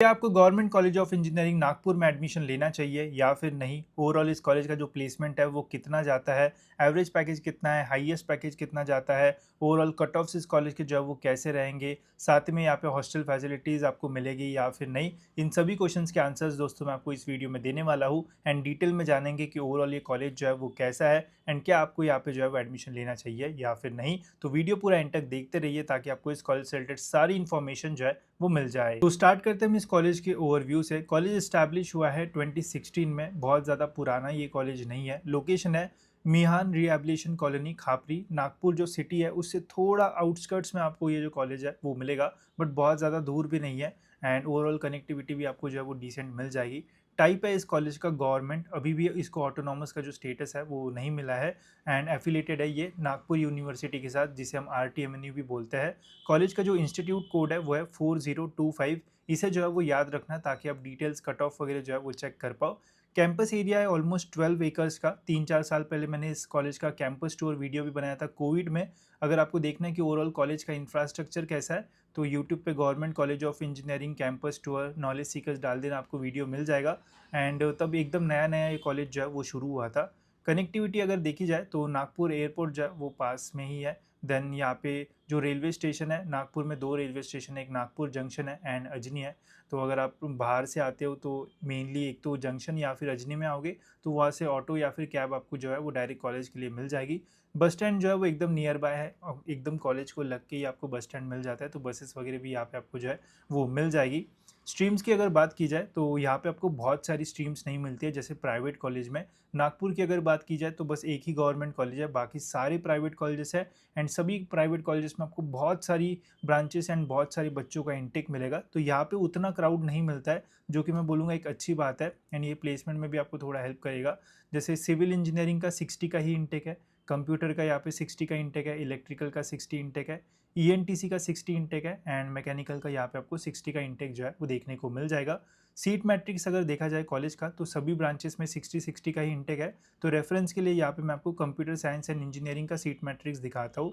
क्या आपको government college of engineering Nagpur में एडमिशन लेना चाहिए या फिर नहीं? ओवरऑल इस कॉलेज का जो प्लेसमेंट है वो कितना जाता है? एवरेज पैकेज कितना है? हाईएस्ट पैकेज कितना जाता है? ओवरऑल कट ऑफ्स इस कॉलेज के जो है वो कैसे रहेंगे? साथ में यहाँ पे हॉस्टल फैसिलिटीज़ आपको मिलेगी या फिर नहीं? इन सभी क्वेश्चंस के आंसर्स दोस्तों मैं आपको इस वीडियो में देने वाला हूँ एंड डिटेल में जानेंगे कि ओवरऑल ये कॉलेज जो है वो कैसा है एंड क्या आपको यहाँ पे जो है वो एडमिशन लेना चाहिए या फिर नहीं। तो वीडियो पूरा एंड तक देखते रहिए ताकि आपको इस कॉलेज से रिलेटेड सारी इन्फॉर्मेशन जो है वो मिल जाए। तो स्टार्ट करते हैं हम इस कॉलेज के ओवरव्यू से। कॉलेज इस्टेब्लिश हुआ है 2016 में, बहुत ज़्यादा पुराना ये कॉलेज नहीं है। लोकेशन है मिहान रिहेबिलिटेशन कॉलोनी खापरी, नागपुर जो सिटी है उससे थोड़ा आउटस्कर्ट्स में आपको ये जो कॉलेज है वो मिलेगा, बट बहुत ज़्यादा दूर भी नहीं है एंड ओवरऑल कनेक्टिविटी भी आपको जो है वो डिसेंट मिल जाएगी। टाइप है इस कॉलेज का गवर्नमेंट, अभी भी इसको ऑटोनॉमस का जो स्टेटस है वो नहीं मिला है एंड एफिलेटेड है ये नागपुर यूनिवर्सिटी के साथ, जिसे हम RTMNU भी बोलते हैं। कॉलेज का जो इंस्टीट्यूट कोड है वो है 4025। इसे जो है वो याद रखना ताकि आप डिटेल्स कट ऑफ वगैरह जो है वो चेक कर पाओ। कैंपस एरिया है ऑलमोस्ट 12 एकर्स का। 3-4 साल पहले मैंने इस कॉलेज का कैंपस टूर वीडियो भी बनाया था कोविड में। अगर आपको देखना है कि ओवरऑल कॉलेज का इंफ्रास्ट्रक्चर कैसा है तो यूट्यूब पे government college of engineering campus tour knowledge seekers डाल देना, आपको वीडियो मिल जाएगा एंड तब एकदम नया नया ये कॉलेज जो है वो शुरू हुआ था। कनेक्टिविटी अगर देखी जाए तो नागपुर एयरपोर्ट जो है वो पास में ही है। देन यहाँ पे जो रेलवे स्टेशन है, नागपुर में 2 रेलवे स्टेशन है, एक नागपुर जंक्शन है एंड अजनी है। तो अगर आप बाहर से आते हो तो मेनली एक तो जंक्शन या फिर अजनी में आओगे तो वहाँ से ऑटो या फिर कैब आपको जो है वो डायरेक्ट कॉलेज के लिए मिल जाएगी। बस स्टैंड जो है वो एकदम नियर बाय है और एकदम कॉलेज को लग के ही आपको बस स्टैंड मिल जाता है, तो बसेस वगैरह भी यहाँ पे आपको जो है वो मिल जाएगी। स्ट्रीम्स की अगर बात की जाए तो यहाँ पे आपको बहुत सारी स्ट्रीम्स नहीं मिलती है जैसे प्राइवेट कॉलेज में। नागपुर की अगर बात की जाए तो बस एक ही गवर्नमेंट कॉलेज है, बाकी सारे प्राइवेट कॉलेजेस है एंड सभी प्राइवेट कॉलेजेस में आपको बहुत सारी ब्रांचेस एंड बहुत सारी बच्चों का इंटेक मिलेगा, तो यहाँ पे उतना क्राउड नहीं मिलता है, जो कि मैं बोलूँगा एक अच्छी बात है एंड ये प्लेसमेंट में भी आपको थोड़ा हेल्प करेगा। जैसे सिविल इंजीनियरिंग का 60 का ही इंटेक है, कंप्यूटर का यहाँ पे 60 का इंटेक है, इलेक्ट्रिकल का 60 इंटेक है, ENTC का 60 इंटेक है एंड मैकेनिकल का यहाँ पे आपको 60 का इंटेक जो है वो देखने को मिल जाएगा। सीट मैट्रिक्स अगर देखा जाए कॉलेज का तो सभी ब्रांचेस में 60-60 का ही इंटेक है। तो रेफरेंस के लिए यहाँ पे मैं आपको कंप्यूटर साइंस एंड इंजीनियरिंग का सीट मैट्रिक्स दिखाता हूँ।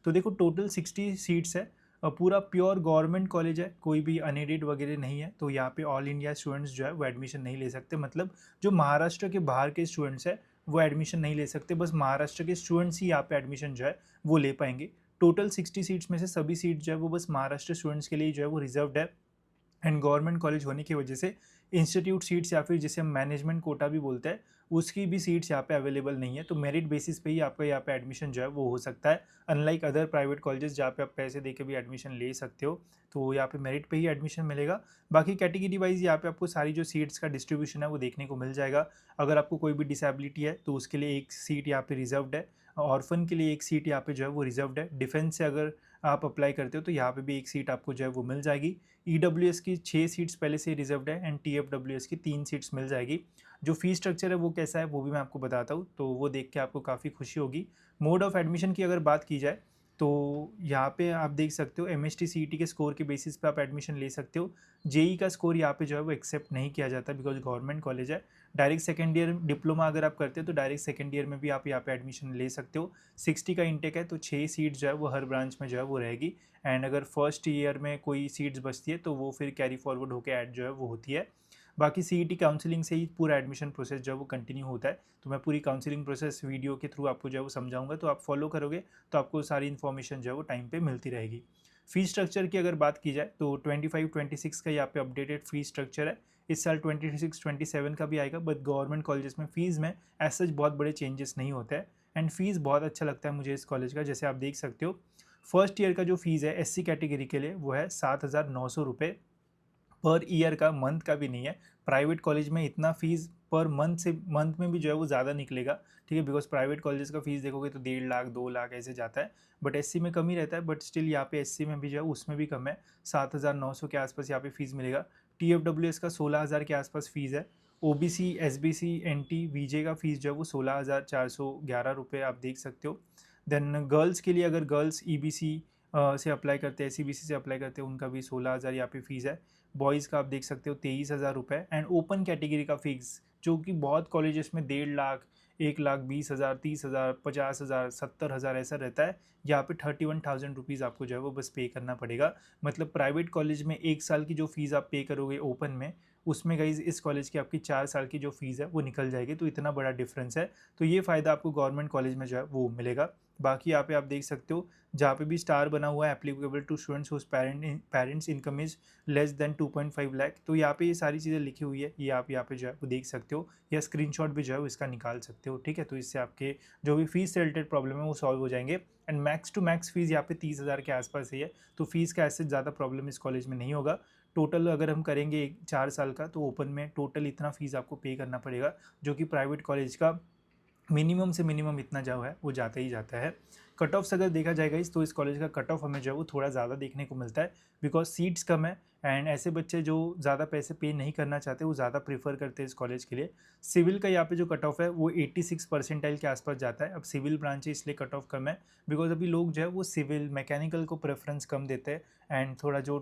तो देखो टोटल 60 सीट्स है, पूरा प्योर गवर्नमेंट कॉलेज है, कोई भी अनएडेड वगैरह नहीं है। तो यहाँ पे ऑल इंडिया स्टूडेंट्स जो है वो एडमिशन नहीं ले सकते, मतलब जो महाराष्ट्र के बाहर के स्टूडेंट्स है वो एडमिशन नहीं ले सकते, बस महाराष्ट्र के स्टूडेंट्स ही यहाँ पे एडमिशन जो है वो ले पाएंगे। टोटल 60 सीट्स में से सभी सीट जो है वो बस महाराष्ट्र स्टूडेंट्स के लिए जो है वो रिजर्व्ड है एंड गवर्नमेंट कॉलेज होने की वजह से इंस्टीट्यूट सीट्स या फिर जिसे हम मैनेजमेंट कोटा भी बोलते हैं उसकी भी सीट्स यहाँ पे अवेलेबल नहीं है। तो मेरिट बेसिस पे ही आपका यहाँ पे एडमिशन जो है वो हो सकता है, अनलाइक अदर प्राइवेट कॉलेजेस जहाँ पे आप पैसे दे के भी एडमिशन ले सकते हो। तो यहाँ पे मेरिट पे ही एडमिशन मिलेगा। बाकी कैटेगरी वाइज यहाँ पे आपको सारी जो सीट्स का डिस्ट्रीब्यूशन है वो देखने को मिल जाएगा। अगर आपको कोई भी डिसेबिलिटी है तो उसके लिए एक सीट यहाँ पे रिजर्व्ड है, ऑर्फन के लिए एक सीट यहाँ पे जो है वो रिजर्व्ड है। डिफेंस से अगर आप अप्लाई करते हो तो यहाँ पे भी एक सीट आपको जो है वो मिल जाएगी। EWS की 6 सीट्स पहले से रिजर्व्ड है एंड TFWS की 3 सीट्स मिल जाएगी। जो फी स्ट्रक्चर है वो कैसा है वो भी मैं आपको बताता हूँ, तो वो देख के आपको काफ़ी खुशी होगी। मोड ऑफ एडमिशन की अगर बात की जाए तो यहाँ पे आप देख सकते हो MST CET के स्कोर के बेसिस पे आप एडमिशन ले सकते हो। JEE का स्कोर यहाँ पे जो है वो एक्सेप्ट नहीं किया जाता बिकॉज गवर्नमेंट कॉलेज है। डायरेक्ट सेकेंड ईयर डिप्लोमा अगर आप करते हो तो डायरेक्ट सेकेंड ईयर में भी आप यहाँ पे एडमिशन ले सकते हो। 60 का इंटेक है तो 6 सीट जो है वो हर ब्रांच में जो है वो रहेगी एंड अगर फर्स्ट ईयर में कोई सीट्स बचती है तो वो फिर कैरी फॉरवर्ड होकर ऐड जो है वो होती है। बाकी CET काउंसलिंग से ही पूरा एडमिशन प्रोसेस जो है वो कंटिन्यू होता है। तो मैं पूरी काउंसलिंग प्रोसेस वीडियो के थ्रू आपको जो है वो समझाऊंगा, तो आप फॉलो करोगे तो आपको सारी इन्फॉर्मेशन जो है वो टाइम पे मिलती रहेगी। फी स्ट्रक्चर की अगर बात की जाए तो 25-26 का यहाँ पे अपडेटेड फी स्ट्रक्चर है। इस साल 26-27 का भी आएगा, बट गवर्नमेंट कॉलेजेस में फ़ीस में एज सच बहुत बड़े चेंजेस नहीं होते हैं एंड फीस बहुत अच्छा लगता है मुझे इस कॉलेज का। जैसे आप देख सकते हो फर्स्ट ईयर का जो फीस है SC कैटेगरी के लिए वो है 7,900 रुपये पर ईयर का, मंथ का भी नहीं है। प्राइवेट कॉलेज में इतना फीस पर मंथ से मंथ में भी जो है वो ज़्यादा निकलेगा, ठीक है, बिकॉज प्राइवेट कॉलेज का फीस देखोगे तो 1.5 लाख 2 लाख ऐसे जाता है, बट SC में कम ही रहता है। बट स्टिल यहाँ पे SC में भी जो है उसमें भी कम है, 7,900 के आसपास यहाँ पे फीस मिलेगा। TFWS का 16,000 के आसपास फीस है। OBC SBC NT VJ का फीस जो है वो 16,411 रुपये आप देख सकते हो। देन गर्ल्स के लिए अगर गर्ल्स EBC से अप्लाई करते हैं, CBC से अप्लाई करते हैं, उनका भी 16,000 यहाँ पे फीस है। बॉयज़ का आप देख सकते हो 23,000 रुपये एंड ओपन कैटेगरी का फीस जो कि बहुत कॉलेजेस में 1.5 लाख 1,20,000, 30,000, 50,000, 70,000 ऐसा रहता है। यहाँ पे 31,000 रुपीज़ आपको जो है वो बस पे करना पड़ेगा। मतलब प्राइवेट कॉलेज में 1 साल की जो फ़ीस आप पे करोगे ओपन में, उसमें गाइज़ इस कॉलेज की आपकी 4 साल की जो फ़ीस है वो निकल जाएगी, तो इतना बड़ा डिफरेंस है। तो ये फ़ायदा आपको गवर्नमेंट कॉलेज में जो है वो मिलेगा। बाकी यहाँ पे आप देख सकते हो, जहाँ पे भी स्टार बना हुआ है applicable to students whose parents income is less than 2.5 lakh, तो यहाँ पे ये सारी चीज़ें लिखी हुई है, ये आप यहाँ पे जो है वो देख सकते हो, या स्क्रीनशॉट भी जो है वो इसका निकाल सकते हो, ठीक है। तो इससे आपके जो भी फीस से रिलेटेड प्रॉब्लम है वो सॉल्व हो जाएंगे। And max to max fees यहाँ पे 30,000 के आसपास ही है, तो फीस का ऐसे ज़्यादा प्रॉब्लम इस कॉलेज में नहीं होगा। टोटल अगर हम करेंगे 4 साल का, तो ओपन में टोटल इतना फीस आपको पे करना पड़ेगा, जो कि प्राइवेट कॉलेज का मिनिमम से मिनिमम इतना जो है वो जाता ही जाता है। कट ऑफ्स अगर देखा जाएगा तो इस कॉलेज का कट ऑफ हमें जो है वो थोड़ा ज़्यादा देखने को मिलता है, बिकॉज सीट्स कम है। एंड ऐसे बच्चे जो ज़्यादा पैसे पे नहीं करना चाहते वो ज़्यादा प्रीफर करते हैं इस कॉलेज के लिए। सिविल का यहाँ पे जो कट ऑफ है वो 86 परसेंटाइल के आसपास जाता है। अब सिविल ब्रांच है इसलिए कट ऑफ कम है, बिकॉज अभी लोग जो है वो सिविल मैकेनिकल को प्रेफरेंस कम देते हैं। एंड थोड़ा जो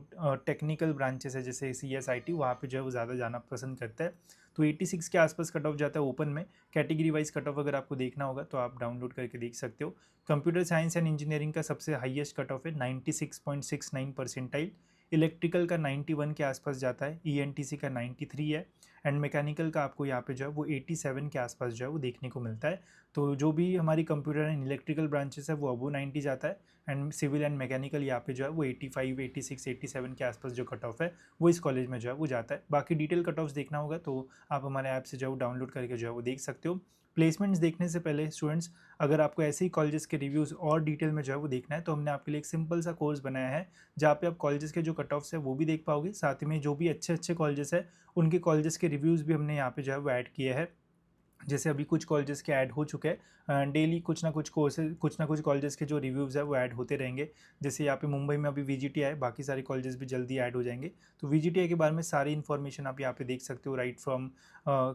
टेक्निकल ब्रांचेस है जैसे CSIT, वहाँ पे जो है वो ज़्यादा जाना पसंद करते हैं। तो 86 के आसपास कट ऑफ जाता है ओपन में। कैटेगरी वाइज कट ऑफ अगर आपको देखना होगा तो आप डाउनलोड करके देख सकते हो। कंप्यूटर साइंस एंड इंजीनियरिंग का सबसे हाईएस्ट कट ऑफ है 96.69 परसेंटाइल। इलेक्ट्रिकल का 91 के आसपास जाता है, ENTC का 93 है। एंड मैकेनिकल का आपको यहाँ पे जो है वो 87 के आसपास जो है वो देखने को मिलता है। तो जो भी हमारी कंप्यूटर एंड इलेक्ट्रिकल ब्रांचेस है वो अबो 90 जाता है। एंड सिविल एंड मैकेनिकल यहाँ पे जो है वो 85, 86, 87 के आसपास जो कट ऑफ है वो इस कॉलेज में जो है वो जाता है। बाकी डिटेल कट ऑफ्स देखना होगा तो आप हमारे ऐप से जो है वो डाउनलोड करके जो है वो देख सकते हो। प्लेसमेंट्स देखने से पहले स्टूडेंट्स, अगर आपको ऐसे ही कॉलेजेस के रिव्यूज़ और डिटेल में जो है वो देखना है, तो हमने आपके लिए एक सिंपल सा कोर्स बनाया है, जहाँ पे आप कॉलेजेस के जो कट ऑफ्स है वो भी देख पाओगे, साथ में जो भी अच्छे अच्छे कॉलेजेस है उनके कॉलेजेस के रिव्यूज़ भी हमने यहाँ पे जो है वो ऐड किए हैं। जैसे अभी कुछ कॉलेजेस के ऐड हो चुके हैं, डेली कुछ ना कुछ कोर्सेज, कुछ ना कुछ कॉलेजेस के जो रिव्यूज़ है वो ऐड होते रहेंगे। जैसे यहाँ पे मुंबई में अभी VGTI है, बाकी सारे कॉलेजेस भी जल्दी ऐड हो जाएंगे। तो VGTI के बारे में सारी इन्फॉर्मेशन आप यहाँ पे देख सकते हो, राइट फ्रॉम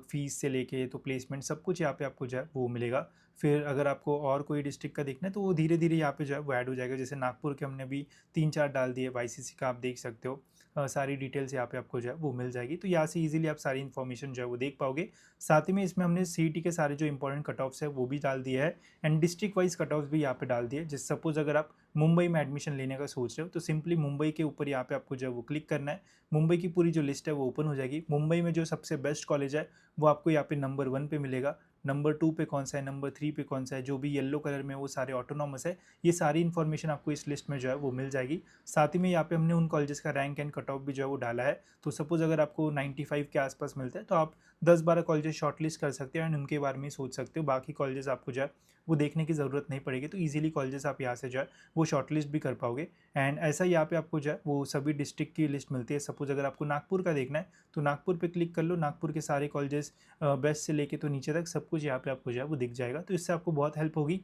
फीस से लेके तो प्लेसमेंट सब कुछ यहाँ पे आपको जो है वो मिलेगा। फिर अगर आपको और कोई डिस्ट्रिक्ट का देखना है तो वो धीरे धीरे यहाँ पे जो है वो ऐड हो जाएगा। जैसे नागपुर के हमने अभी 3-4 डाल दिए, YCC का आप देख सकते हो। सारी डिटेल्स यहाँ पे आपको जो है वो मिल जाएगी, तो यहाँ से इजीली आप सारी इन्फॉर्मेशन जो है वो देख पाओगे। साथ ही में इसमें हमने CET के सारे जो इंपॉर्टेंट कट ऑफ्स है वो भी डाल दिया है। And district wise cut offs भी यहाँ पे डाल दिए। जैसे सपोज अगर आप मुंबई में एडमिशन लेने का सोच रहे हो तो सिंपली मुंबई के ऊपर यहाँ पे आपको जो है वो क्लिक करना है। मुंबई की पूरी जो लिस्ट है वो ओपन हो जाएगी। मुंबई में जो सबसे बेस्ट कॉलेज है वो आपको यहाँ पे नंबर 1 पे मिलेगा, नंबर 2 पे कौन सा है, नंबर 3 पे कौन सा है, जो भी येलो कलर में वो सारे ऑटोनॉमस है। ये सारी इन्फॉर्मेशन आपको इस लिस्ट में जो है वो मिल जाएगी। साथ ही में यहाँ पे हमने उन कॉलेजेस का रैंक एंड कट ऑफ भी जो है वो डाला है। तो सपोज अगर आपको 95 के आसपास मिलता है तो आप 10-12 कॉलेजेस शॉर्टलिस्ट कर सकते हो एंड उनके बारे में सोच सकते हो। बाकी कॉलेजेस आपको जो है वो देखने की ज़रूरत नहीं पड़ेगी, तो इजीली कॉलेजेस आप यहाँ से जो है वो शॉर्टलिस्ट भी कर पाओगे। एंड ऐसा यहाँ पे आपको जो है वो सभी डिस्ट्रिक्ट की लिस्ट मिलती है। सपोज अगर आपको नागपुर का देखना है तो नागपुर पे क्लिक कर लो, नागपुर के सारे कॉलेजेस बेस्ट से लेके तो नीचे तक सब कुछ यहाँ पे आपको जो है वो दिख जाएगा। तो इससे आपको बहुत हेल्प होगी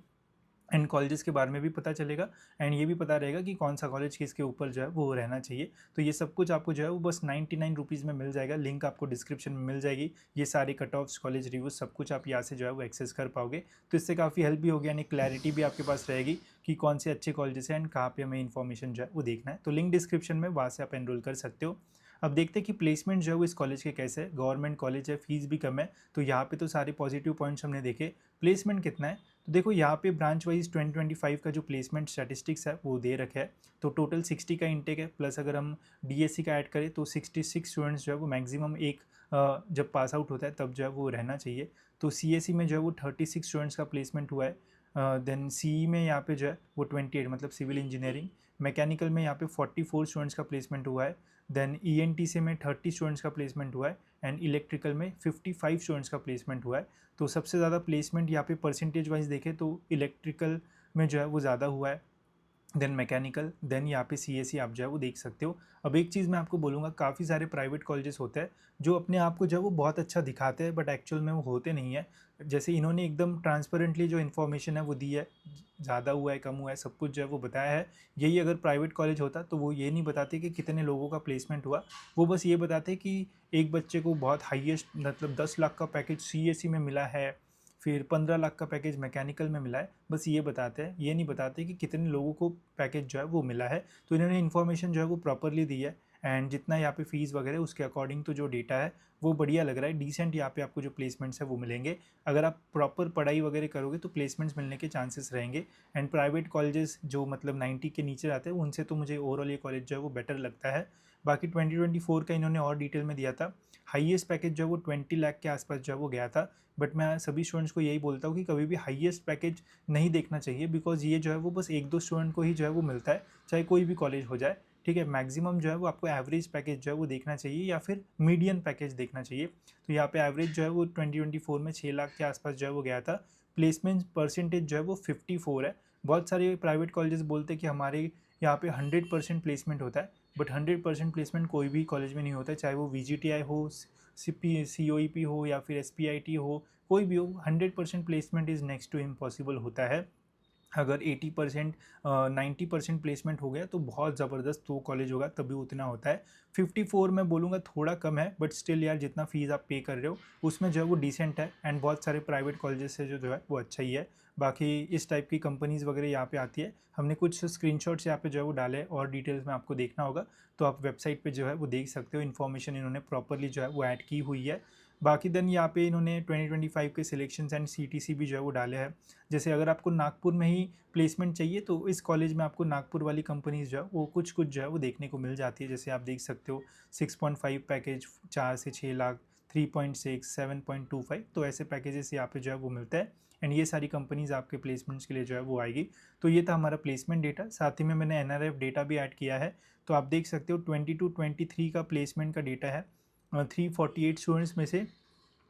एंड कॉलेजेस के बारे में भी पता चलेगा एंड ये भी पता रहेगा कि कौन सा कॉलेज किसके ऊपर जो है वो रहना चाहिए। तो ये सब कुछ आपको जो है वो बस 99 रुपीज़ में मिल जाएगा। लिंक आपको डिस्क्रिप्शन में मिल जाएगी। ये सारे कट ऑफ्स, कॉलेज रिव्यूज सब कुछ आप यहाँ से जो है वो एक्सेस कर पाओगे। तो इससे काफ़ी हेल्प भी होगी, यानी क्लैरिटी भी आपके पास रहेगी कि कौन से अच्छे कॉलेजेस हैं एंड कहाँ पे हमें इन्फॉर्मेशन जो है वो देखना है। तो लिंक डिस्क्रिप्शन में, वहाँ से आप एनरोल कर सकते हो। अब देखते हैं कि प्लेसमेंट जो है वो इस कॉलेज के कैसे है। गवर्नमेंट कॉलेज है, फीस भी कम है, तो यहाँ पे तो सारे पॉजिटिव पॉइंट्स हमने देखे। प्लेसमेंट कितना है तो देखो यहाँ पे ब्रांच वाइज 2025 का जो प्लेसमेंट स्टैटिस्टिक्स है वो दे रखा है। तो टोटल 60 का इंटेक है, प्लस अगर हम DSC का ऐड करें तो 66 स्टूडेंट्स जो है वो मैक्सिमम एक जब पास आउट होता है तब जो है वो रहना चाहिए। तो CSE में जो है वो 36 स्टूडेंट्स का प्लेसमेंट हुआ है। देन CE में यहाँ पे जो है वो 28, मतलब सिविल इंजीनियरिंग। मैकेनिकल में यहाँ पे 44 स्टूडेंट्स का प्लेसमेंट हुआ है। देन ENTC में 30 स्टूडेंट्स का प्लेसमेंट हुआ है एंड इलेक्ट्रिकल में 55 स्टूडेंट्स का प्लेसमेंट हुआ है। तो सबसे ज़्यादा प्लेसमेंट यहाँ पे परसेंटेज वाइज देखें तो इलेक्ट्रिकल में जो है वो ज़्यादा हुआ है, देन मैकेनिकल, देन यहाँ पे CSE आप जो है वो देख सकते हो। अब एक चीज़ मैं आपको बोलूँगा, काफ़ी सारे प्राइवेट कॉलेजेस होते हैं जो अपने आप को जो है वो बहुत अच्छा दिखाते हैं, बट एक्चुअल में वो होते नहीं है। जैसे इन्होंने एकदम ट्रांसपेरेंटली जो इन्फॉर्मेशन है वो दी है, ज़्यादा हुआ है कम हुआ है सब कुछ जो है वो बताया है। यही अगर प्राइवेट कॉलेज होता तो वो ये नहीं बताते कि कितने लोगों का प्लेसमेंट हुआ, वो बस ये बताते कि एक बच्चे को बहुत हाईएस्ट मतलब 10 लाख का पैकेज CSE में मिला है, फिर 15 लाख का पैकेज मैकेनिकल में मिला है, बस ये बताते हैं। ये नहीं बताते कि कितने लोगों को पैकेज जो है वो मिला है। तो इन्होंने इन्फॉर्मेशन जो है वो प्रॉपरली दी है एंड जितना यहाँ पे फीस वगैरह उसके अकॉर्डिंग तो जो डेटा है वो बढ़िया लग रहा है, डिसेंट यहाँ पे आपको जो प्लेसमेंट्स है वो मिलेंगे। अगर आप प्रॉपर पढ़ाई वगैरह करोगे तो प्लेसमेंट्स मिलने के चांसेस रहेंगे। एंड प्राइवेट कॉलेजेस जो मतलब 90 के नीचे आते हैं उनसे तो मुझे ओवरऑल ये कॉलेज जो है वो बेटर लगता है। बाकी 2024 का इन्होंने और डिटेल में दिया था, हाईएस्ट पैकेज जो है वो 20 लाख के आसपास जो है वो गया था। बट मैं सभी स्टूडेंट्स को यही बोलता हूँ कि कभी भी हाईएस्ट पैकेज नहीं देखना चाहिए, बिकॉज ये जो है वो बस एक दो स्टूडेंट को ही जो है वो मिलता है, चाहे कोई भी कॉलेज हो जाए। ठीक है, मैक्सिमम जो है वो आपको एवरेज पैकेज जो है वो देखना चाहिए या फिर मीडियन पैकेज देखना चाहिए। तो यहाँ पे एवरेज जो है वो 2024 में 6 लाख के आसपास जो है वो गया था। प्लेसमेंट परसेंटेज जो है वो 54 है। बहुत सारे प्राइवेट कॉलेजेस बोलते हैं कि हमारे यहाँ पे 100% प्लेसमेंट होता है, बट 100% प्लेसमेंट कोई भी कॉलेज में नहीं होता है, चाहे वो VGTI हो, COEP हो या फिर SPIT हो, कोई भी हो। 100% placement is next to impossible होता है। अगर 80% 90% प्लेसमेंट हो गया तो बहुत ज़बरदस्त वो कॉलेज होगा, तभी उतना होता है। 54 मैं बोलूँगा थोड़ा कम है, बट स्टिल यार जितना फ़ीस आप पे कर रहे हो उसमें जो है वो डिसेंट है। एंड बहुत सारे प्राइवेट कॉलेजेस से जो है वो अच्छा ही है। बाकी इस टाइप की कंपनीज़ वगैरह यहाँ पे आती है। हमने कुछ स्क्रीनशॉट्स यहाँ पे जो है वो डाले, और डिटेल्स में आपको देखना होगा तो आप वेबसाइट पे जो है वो देख सकते हो। इन्फॉर्मेशन इन्होंने प्रॉपरली जो है वो ऐड की हुई है। बाकी देन यहाँ पे इन्होंने 2025 के सिलेक्शंस एंड CTC भी जो है वो डाले हैं। जैसे अगर आपको नागपुर में ही प्लेसमेंट चाहिए तो इस कॉलेज में आपको नागपुर वाली कंपनीज जो है वो कुछ कुछ जो है वो देखने को मिल जाती है। जैसे आप देख सकते हो 6.5 पैकेज 4 से 6 लाख, 3.6, 7.25, तो ऐसे पैकेजेस यहाँ पे जो है वो मिलता है। एंड ये सारी कंपनीज आपके प्लेसमेंट्स के लिए जो है वो आएगी। तो ये था हमारा प्लेसमेंट डेटा, साथ ही में मैंने NRF डेटा भी ऐड किया है। तो आप देख सकते हो 22-23 का प्लेसमेंट का डेटा है। 348 स्टूडेंट्स में से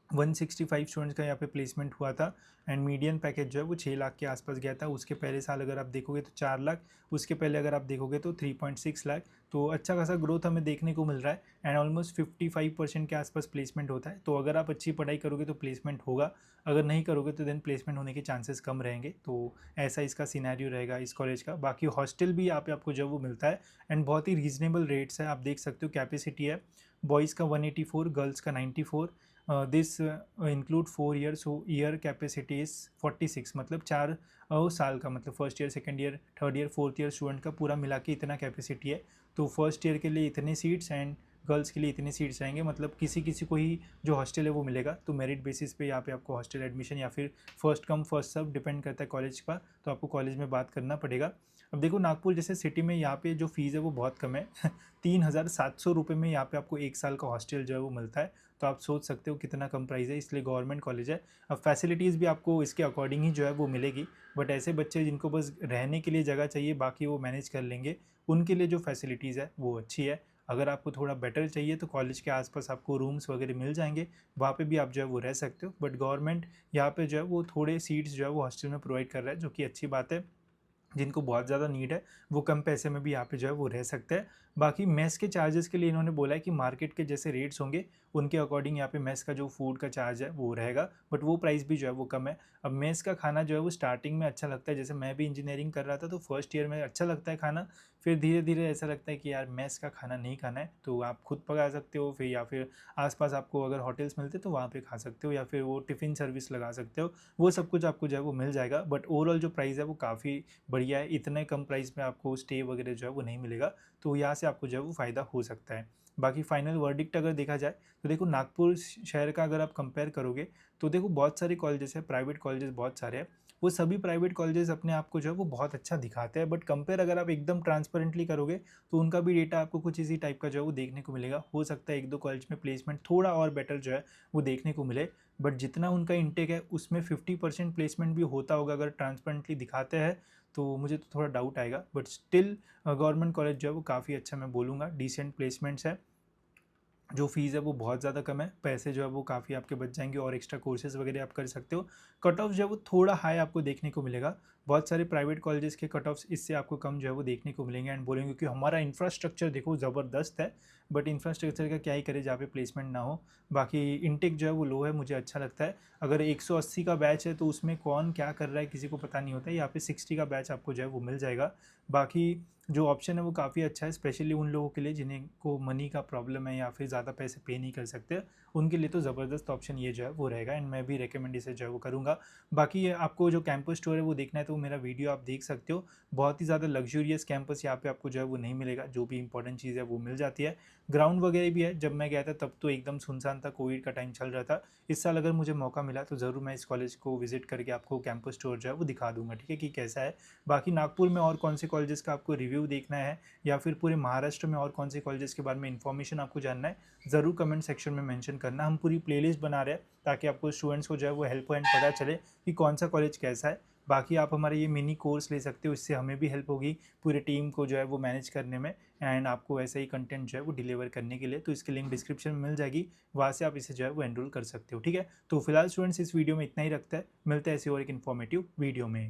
165 स्टूडेंट्स का यहाँ पे प्लेसमेंट हुआ था। एंड मीडियन पैकेज जो है वो 6 लाख के आसपास गया था। उसके पहले साल अगर आप देखोगे तो 4 लाख, उसके पहले अगर आप देखोगे तो 3.6 लाख। तो अच्छा खासा ग्रोथ हमें देखने को मिल रहा है। एंड ऑलमोस्ट 55% के आसपास प्लेसमेंट होता है। तो अगर आप अच्छी पढ़ाई करोगे तो प्लेसमेंट होगा, अगर नहीं करोगे तो देन प्लेसमेंट होने के चांसेस कम रहेंगे। तो ऐसा इसका सिनेरियो रहेगा इस कॉलेज का। बाकी हॉस्टल भी यहाँ पे आपको जो है वो मिलता है, एंड बहुत ही रीजनेबल रेट्स है। आप देख सकते हो कैपेसिटी है बॉयज़ का 184, गर्ल्स का 94। This include 4 years, so year capacity is 46, मतलब 4 साल का, मतलब first year, second year, third year, fourth year student का पूरा मिला के इतना कैपेसिटी है। तो फर्स्ट ईयर के लिए इतने सीट्स एंड गर्ल्स के लिए इतने सीट्स रहेंगे, मतलब किसी किसी को ही जो हॉस्टल है वो मिलेगा। तो मेरिट बेसिस पे यहाँ पे आपको हॉस्टल एडमिशन या फिर first come first serve depend करता है कॉलेज का, तो आपको कॉलेज में बात करना पड़ेगा। अब देखो नागपुर जैसे सिटी में यहाँ पे जो फीस है वो बहुत कम है 3,700 रुपये में यहाँ पे आपको एक साल का हॉस्टल जो है वो मिलता है। तो आप सोच सकते हो कितना कम प्राइस है, इसलिए गवर्नमेंट कॉलेज है। अब फैसिलिटीज़ भी आपको इसके अकॉर्डिंग ही जो है वो मिलेगी। बट ऐसे बच्चे जिनको बस रहने के लिए जगह चाहिए, बाकी वो मैनेज कर लेंगे, उनके लिए जो फैसिलिटीज़ है वो अच्छी है। अगर आपको थोड़ा बेटर चाहिए तो कॉलेज के आसपास आपको रूम्स वगैरह मिल जाएंगे, वहाँ पे भी आप जो है वो रह सकते हो। बट गवर्नमेंट यहाँ पे जो है वो थोड़े सीट्स जो है वो हॉस्टल में प्रोवाइड कर रहा है, जो कि अच्छी बात है। जिनको बहुत ज़्यादा नीड है वो कम पैसे में भी यहाँ पे जो है वो रह सकते हैं। बाकी मेस के चार्जेस के लिए इन्होंने बोला है कि मार्केट के जैसे रेट्स होंगे उनके अकॉर्डिंग यहाँ पे मेस का जो फूड का चार्ज है वो रहेगा, बट वो प्राइस भी जो है वो कम है। अब मेस का खाना जो है वो स्टार्टिंग में अच्छा लगता है, जैसे मैं भी इंजीनियरिंग कर रहा था तो फर्स्ट ईयर में अच्छा लगता है खाना, फिर धीरे धीरे ऐसा लगता है कि यार मेस का खाना नहीं खाना है, तो आप खुद पका सकते हो फिर, या फिर आसपास आपको अगर होटल्स मिलते तो वहाँ पे खा सकते हो, या फिर वो टिफ़िन सर्विस लगा सकते हो। वो सब कुछ आपको जो है वो मिल जाएगा। बट ओवरऑल जो प्राइस है वो काफ़ी बढ़िया है, इतने कम प्राइस में आपको स्टे वगैरह जो है वो नहीं मिलेगा। तो यहाँ से आपको जो है वो फ़ायदा हो सकता है। बाकी फाइनल वर्डिक्ट अगर देखा जाए तो देखो नागपुर शहर का अगर आप कंपेयर करोगे तो देखो बहुत सारे कॉलेजेस हैं, प्राइवेट कॉलेजेस बहुत सारे हैं। वो सभी प्राइवेट कॉलेजेस अपने आप को जो है वो बहुत अच्छा दिखाते हैं, बट कंपेयर अगर आप एकदम ट्रांसपेरेंटली करोगे तो उनका भी डेटा आपको कुछ इसी टाइप का जो है वो देखने को मिलेगा। हो सकता है एक दो कॉलेज में प्लेसमेंट थोड़ा और बेटर जो है वो देखने को मिले, बट जितना उनका इंटेक है उसमें 50% प्लेसमेंट भी होता होगा अगर ट्रांसपेरेंटली दिखाते हैं, तो मुझे तो थोड़ा डाउट आएगा। बट स्टिल गवर्नमेंट कॉलेज जो है वो काफ़ी अच्छा मैं बोलूँगा, डिसेंट प्लेसमेंट्स है। जो फ़ीस है वो बहुत ज़्यादा कम है, पैसे जो है वो काफ़ी आपके बच जाएंगे और एक्स्ट्रा कोर्सेज़ वगैरह आप कर सकते हो। कट ऑफ जो है वो थोड़ा हाई आपको देखने को मिलेगा। बहुत सारे प्राइवेट कॉलेजेस के कट ऑफ्स इससे आपको कम जो है वो देखने को मिलेंगे, एंड बोलेंगे कि हमारा इंफ्रास्ट्रक्चर देखो ज़बरदस्त है। बट इंफ्रास्ट्रक्चर का क्या ही करे जहाँ पे प्लेसमेंट ना हो। बाकी इनटेक जो है वो लो है, मुझे अच्छा लगता है। अगर 180 का बैच है तो उसमें कौन क्या कर रहा है किसी को पता नहीं होता है, यहाँ पे 60 का बैच आपको जो है वो मिल जाएगा। बाकी जो ऑप्शन है वो काफ़ी अच्छा है, स्पेशली उन लोगों के लिए जिन्हें को मनी का प्रॉब्लम है या फिर ज़्यादा पैसे पे नहीं कर सकते, उनके लिए तो ज़बरदस्त ऑप्शन ये जो है वो रहेगा, एंड मैं भी रिकमेंड इसे जो है वो करूँगा। बाकी ये आपको जो कैंपस स्टोर है वो देखना है तो मेरा वीडियो आप देख सकते हो। बहुत ही ज़्यादा लग्जूरियस कैंपस यहाँ पे आपको जो है वो नहीं मिलेगा, जो भी इंपॉर्टेंट चीज़ है वो मिल जाती है। ग्राउंड वगैरह भी है, जब मैं गया था तब तो एकदम सुनसान था, कोविड का टाइम चल रहा था। इस साल अगर मुझे मौका मिला तो ज़रूर मैं इस कॉलेज को विजिट करके आपको कैंपस स्टोर जो है वो दिखा दूंगा, ठीक है, कि कैसा है। बाकी नागपुर में और कौन से कॉलेजेस का आपको रिव्यू देखना है या फिर पूरे महाराष्ट्र में और कौन से कॉलेजेस के बारे में इन्फॉर्मेशन आपको जानना है, ज़रूर कमेंट सेक्शन में मेंशन करना। हम पूरी प्लेलिस्ट बना रहे हैं ताकि आपको स्टूडेंट्स को जो है वो हेल्प एंड पता चले कि कौन सा कॉलेज कैसा है। बाकी आप हमारे ये मिनी कोर्स ले सकते हो, इससे हमें भी हेल्प होगी पूरी टीम को जो है वो मैनेज करने में, एंड आपको ऐसा ही कंटेंट जो है वो डिलीवर करने के लिए। तो इसकी लिंक डिस्क्रिप्शन में मिल जाएगी, वहाँ से आप इसे जो है वो एनरोल कर सकते हो, ठीक है। तो फिलहाल स्टूडेंट्स इस वीडियो में इतना ही रखता है, मिलते हैं ऐसी और एक इन्फॉर्मेटिव वीडियो में।